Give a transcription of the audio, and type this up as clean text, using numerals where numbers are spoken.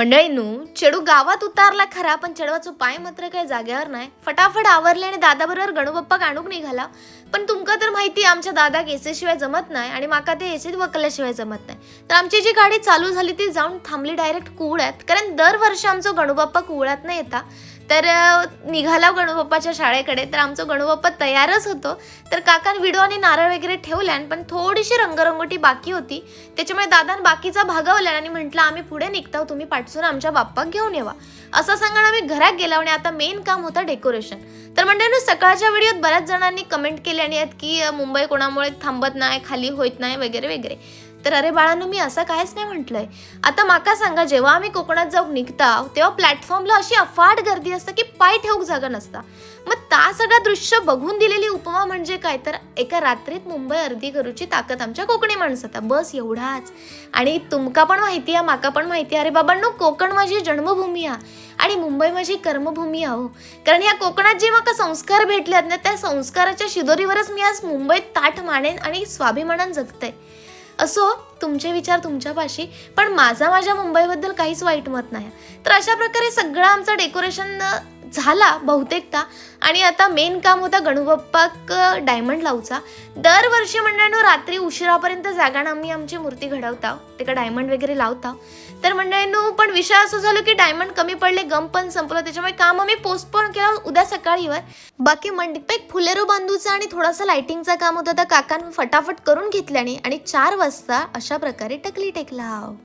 मंडळींनो, चेडू गावात उतारला खरा, पण चेडवाचो पाय मात्र काही जाग्यावर नाही. फटाफट आवरले आणि दादाबरोबर गणूबाप्पा काढूक निघाला. पण तुमका तर माहिती आमच्या दादा केसेशिवाय जमत नाही आणि माका ते एसीत वकल्याशिवाय जमत नाही. तर आमची जी गाडी चालू झाली ती जाऊन थांबली डायरेक्ट कुवळ्यात, कारण दरवर्षी आमचा गणूबाप्पा कुवळ्यात नाही येता. तर निघाला गणूबाप्पाच्या शाळेकडे. तर आमचा गणूबाप्पा तयारच होतो. तर काकान विडो आणि नारळ वगैरे ठेवल्यान, पण थोडीशी रंगरंगोटी बाकी होती. त्याच्यामुळे दादान बाकीचा भागवल्यान आणि म्हटलं आम्ही पुढे निघताव, तुम्ही पाठसून आमच्या बाप्पाक घेऊन येवा. असं सांगून आम्ही घरात गेलो आणि आता मेन काम होतं डेकोरेशन. तर म्हणजे सकाळच्या व्हिडिओत बऱ्याच जणांनी कमेंट केले आणि की मुंबई कोणामुळे थांबत नाही, खाली होत नाही वगैरे वगैरे. तर अरे बाळांनो, मी असं काहीच नाही म्हटलंय. आता माका सांगा, जेव्हा आम्ही कोकणात जाऊन निघता तेव्हा प्लॅटफॉर्मला अशी अफाट गर्दी असते की पाय ठेवूक जागा नसता. मग त्या सगळं दृश्य बघून दिलेली उपमा म्हणजे काय, तर एका रात्रीत मुंबई अर्धी करूची ताकद आमच्या कोकणी माणसात, बस एवढाच. आणि तुमका पण माहिती आहे, माका पण माहिती आहे, अरे बाबांनो, कोकण माझी जन्मभूमी आहे आणि मुंबई माझी कर्मभूमी आहे. कारण या कोकणात जे माका संस्कार भेटल्यात ना, त्या संस्काराच्या शिदोरीवरच मी आज मुंबईत ताठ मानेन आणि स्वाभिमानान जगते. असो, तुमचे विचार तुमच्यापाशी, पण माझ्या मुंबईबद्दल काहीच वाईट मत नाही. तर अशा प्रकारे सगळं आमचं डेकोरेशन झाला बहुतेकदा. आणि आता मेन काम होता गणूबाप्पाक डायमंड लावचा. दरवर्षी मंडळींनो रात्री उशिरापर्यंत जागान आम्ही आमची मूर्ती घडवताव, त्याला डायमंड वगैरे लावताव. तर मंडळींनो, पण विषय असं झालं की डायमंड कमी पडले, गम पण संपलं, त्याच्यामुळे काम आम्ही पोस्टपोन केलं उद्या सकाळीवर. बाकी मंडपेक फुलेरो बांधूचा आणि थोडासा लाइटिंगचा काम होता, तर काकांनी फटाफट करून घेतल्याने आणि 4 वाजता अशा प्रकारे टकली टेकला.